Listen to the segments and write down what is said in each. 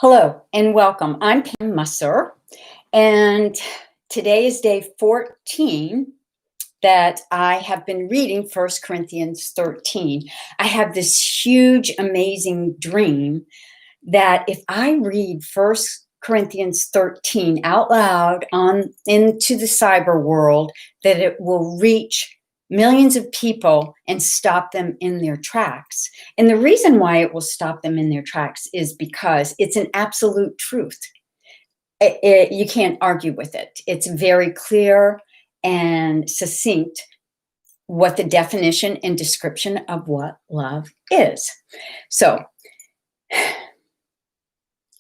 Hello and welcome. I'm Pam Musser, and today is day 14 that I have been reading 1 Corinthians 13. I have this huge, amazing dream that if I read 1 Corinthians 13 out loud into the cyber world, that it will reach millions of people and stop them in their tracks. And the reason why it will stop them in their tracks is because it's an absolute truth. You can't argue with it. It's very clear and succinct what the definition and description of what love is. So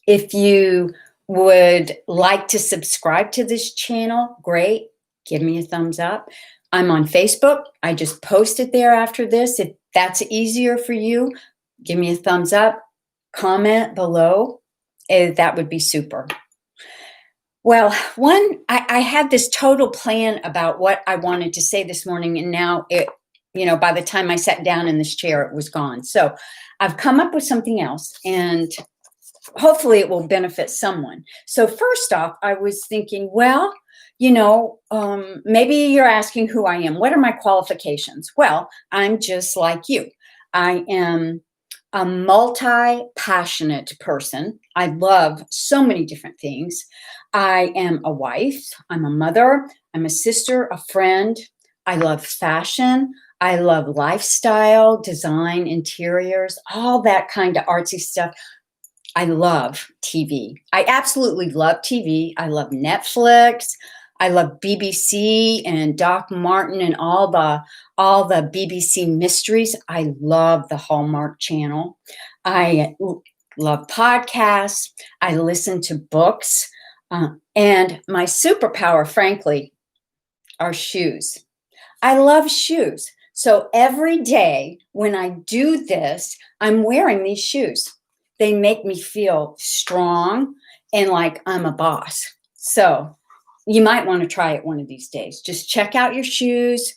if you would like to subscribe to this channel, great. Give me a thumbs up. I'm on Facebook. I just post it there after this. If that's easier for you, give me a thumbs up, comment below. That would be super. Well, I had this total plan about what I wanted to say this morning, and now by the time I sat down in this chair, it was gone. So I've come up with something else, and hopefully it will benefit someone. So first off, I was thinking, well, maybe you're asking who I am. What are my qualifications? Well, I'm just like you. I am a multi-passionate person. I love so many different things. I am a wife. I'm a mother. I'm a sister, a friend. I love fashion. I love lifestyle, design, interiors, all that kind of artsy stuff. I love TV. I absolutely love TV. I love Netflix. I love BBC and Doc Martin and all the BBC mysteries. I love the Hallmark Channel. I love podcasts. I listen to books. And my superpower, frankly, are shoes. I love shoes. So every day when I do this, I'm wearing these shoes. They make me feel strong and like I'm a boss. So you might want to try it one of these days. Just check out your shoes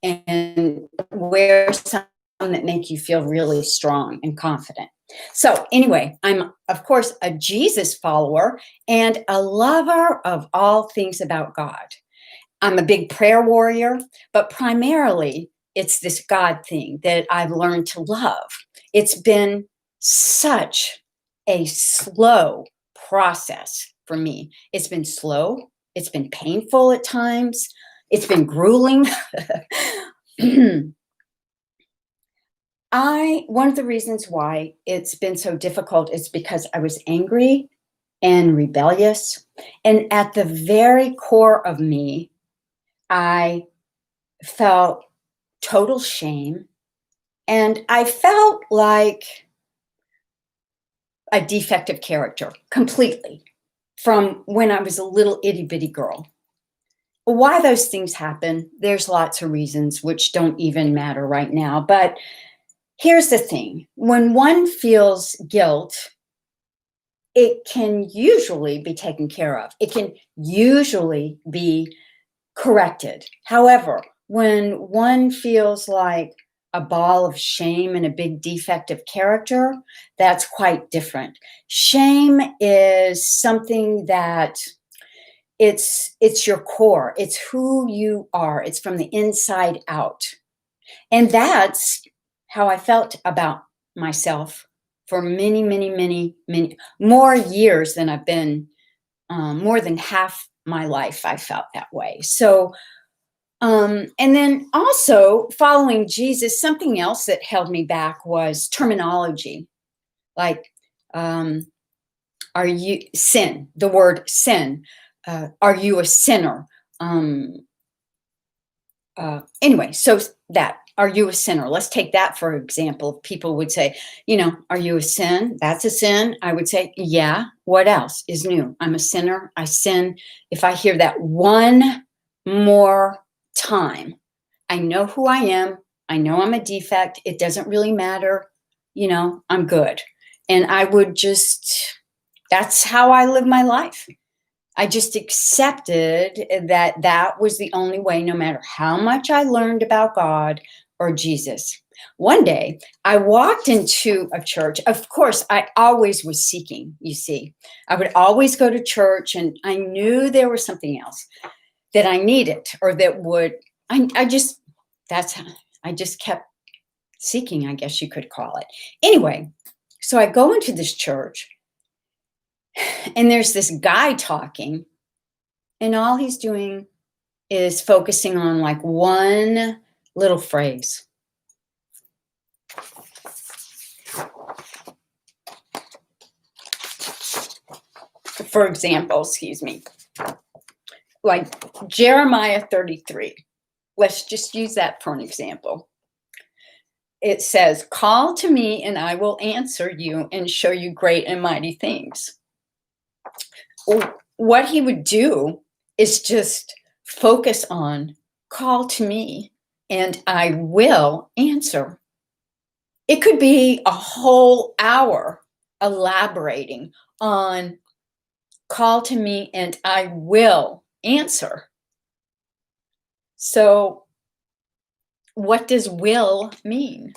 and wear some that make you feel really strong and confident. So anyway, I'm, of course, a Jesus follower and a lover of all things about God. I'm a big prayer warrior, but primarily it's this God thing that I've learned to love. It's been such a slow process for me. It's been slow. It's been painful at times. It's been grueling. One of the reasons why it's been so difficult is because I was angry and rebellious. And at the very core of me, I felt total shame. And I felt like a defective character completely from when I was a little itty bitty girl. Why those things happen, there's lots of reasons which don't even matter right now. But here's the thing. When one feels guilt, it can usually be taken care of. It can usually be corrected. However, when one feels like a ball of shame and a big defective character, that's quite different. Shame is something that it's your core. It's who you are. It's from the inside out. And that's how I felt about myself for many, many, many, many more years than I've been, more than half my life I felt that way. So and then also following Jesus, something else that held me back was terminology. Like, are you sin? The word sin. Are you a sinner? Anyway, so that, are you a sinner? Let's take that for example. People would say, are you a sin? That's a sin. I would say, yeah. What else is new? I'm a sinner. I sin. If I hear that one more time, I know who I am. I know I'm a defect. It doesn't really matter. I'm good. And I would that's how I live my life. I just accepted that was the only way, no matter how much I learned about God or Jesus. One day, I walked into a church. Of course, I always was seeking, you see. I would always go to church, and I knew there was something else that I needed, or that would, I just kept seeking, I guess you could call it. Anyway, so I go into this church, and there's this guy talking, and all he's doing is focusing on like one little phrase. For example, excuse me, like Jeremiah 33. Let's just use that for an example. It says, "Call to me and I will answer you and show you great and mighty things." What he would do is just focus on, call to me and I will answer. It could be a whole hour elaborating on call to me and I will answer. So what does will mean?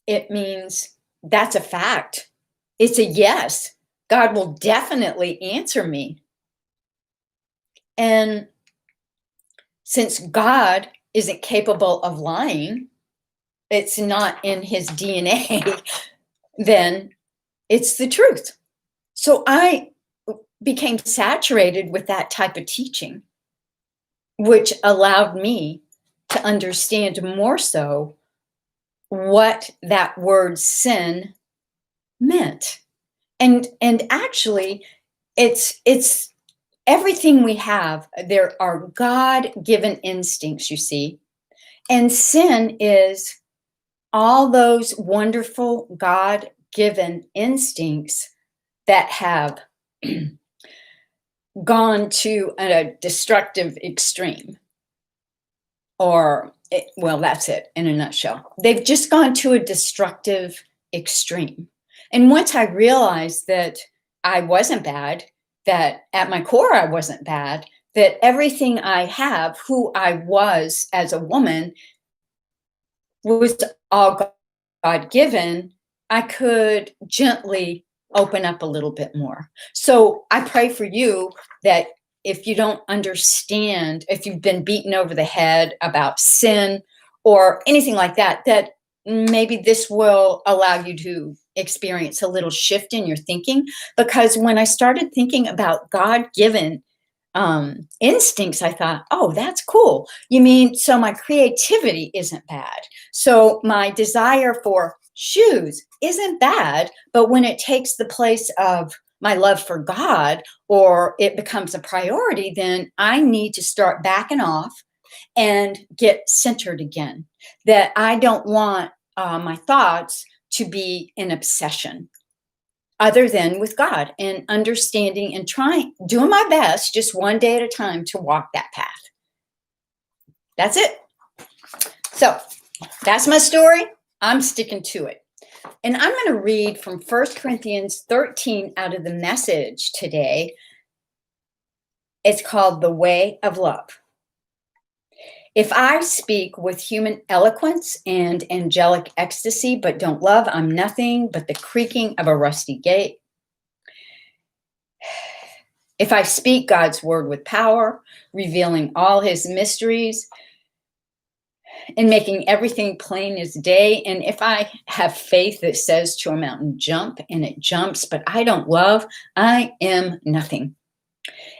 It means that's a fact. It's a yes. God will definitely answer me. And since God isn't capable of lying, it's not in his DNA, then it's the truth. So I became saturated with that type of teaching, which allowed me to understand more so what that word sin meant. And actually, it's everything we have. There are God-given instincts, you see. And sin is all those wonderful God-given instincts that have gone to a destructive extreme. Well, that's it in a nutshell. They've just gone to a destructive extreme. And once I realized that I wasn't bad, that at my core I wasn't bad, that everything I have, who I was as a woman, was all God-given, I could gently open up a little bit more. So I pray for you that if you don't understand, if you've been beaten over the head about sin or anything like that, that maybe this will allow you to experience a little shift in your thinking. Because when I started thinking about God-given instincts, I thought, oh, that's cool. You mean, so my creativity isn't bad. So my desire for shoes isn't bad, but when it takes the place of my love for God, or it becomes a priority, then I need to start backing off and get centered again. That I don't want my thoughts to be an obsession other than with God, and understanding and doing my best just one day at a time to walk that path. That's it. So that's my story. I'm sticking to it. And I'm going to read from 1 Corinthians 13 out of the Message today. It's called The Way of Love. If I speak with human eloquence and angelic ecstasy, but don't love, I'm nothing but the creaking of a rusty gate. If I speak God's word with power, revealing all his mysteries and making everything plain as day, and if I have faith that says to a mountain, jump, and it jumps, but I don't love, I am nothing.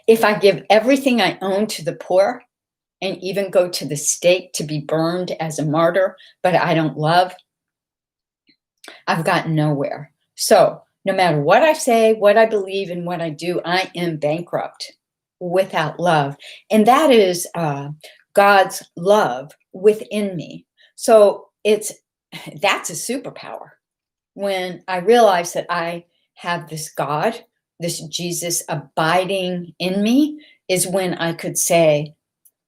If I give everything I own to the poor, and even go to the stake to be burned as a martyr, but I don't love, I've gotten nowhere. So no matter what I say, what I believe, and what I do, I am bankrupt without love. And that is God's love within me. So that's a superpower. When I realize that I have this God, this Jesus abiding in me, is when I could say,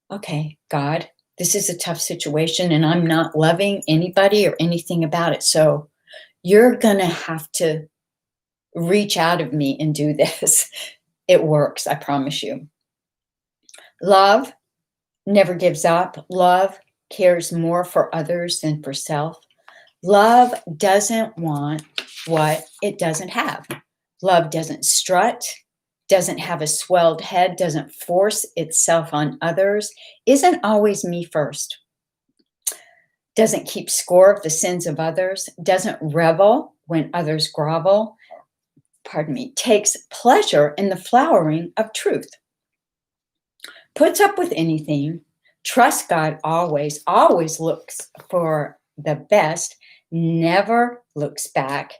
okay, God, this is a tough situation and I'm not loving anybody or anything about it. So you're going to have to reach out of me and do this. It works, I promise you. Love never gives up. Love cares more for others than for self. Love doesn't want what it doesn't have. Love doesn't strut, doesn't have a swelled head, doesn't force itself on others, isn't always me first, doesn't keep score of the sins of others, doesn't revel when others grovel, takes pleasure in the flowering of truth, puts up with anything, trusts God always, always looks for the best, never looks back,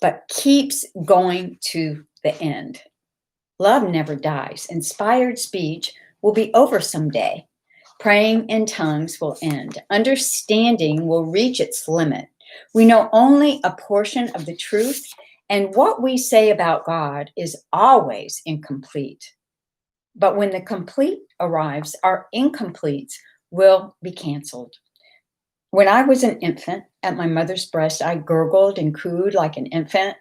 but keeps going to the end. Love never dies. Inspired speech will be over someday. Praying in tongues will end. Understanding will reach its limit. We know only a portion of the truth, and what we say about God is always incomplete. But when the complete arrives, our incompletes will be canceled. When I was an infant at my mother's breast, I gurgled and cooed like an infant.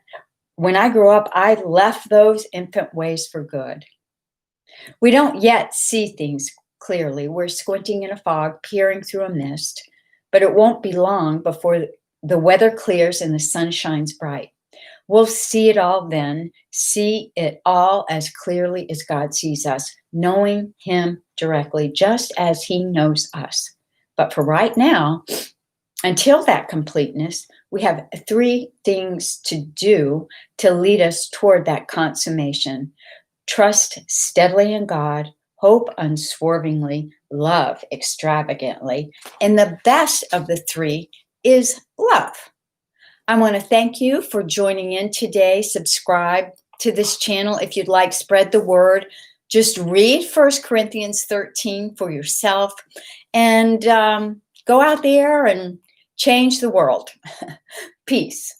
When I grew up, I left those infant ways for good. We don't yet see things clearly. We're squinting in a fog, peering through a mist, but it won't be long before the weather clears and the sun shines bright. We'll see it all then, see it all as clearly as God sees us, knowing him directly, just as he knows us. But for right now, until that completeness, we have 3 things to do to lead us toward that consummation. Trust steadily in God, hope unswervingly, love extravagantly. And the best of the 3 is love. I want to thank you for joining in today. Subscribe to this channel if you'd like. Spread the word. Just read 1 Corinthians 13 for yourself and go out there and change the world. Peace.